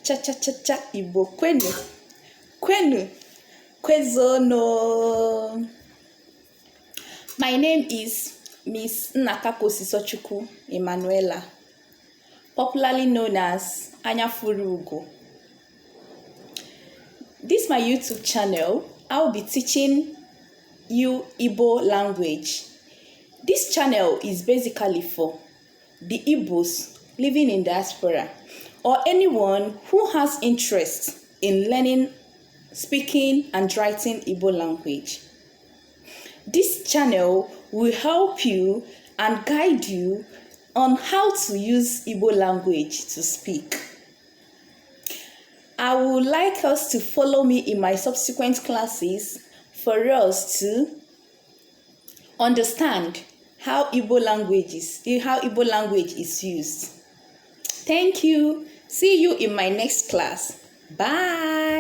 cha Igbo kwenu kwezono. My name is Miss Nnakaposisochukwu Emanuela, popularly known as Anyafuruugo. This is my YouTube channel. I will be teaching you Igbo language. This channel is basically for the Igbos living in diaspora or anyone who has interest in learning, speaking, and writing Igbo language. This channel will help you and guide you on how to use Igbo language to speak. I would like us to follow me in my subsequent classes for us to understand how Igbo language is used. Thank you. See you in my next class. Bye.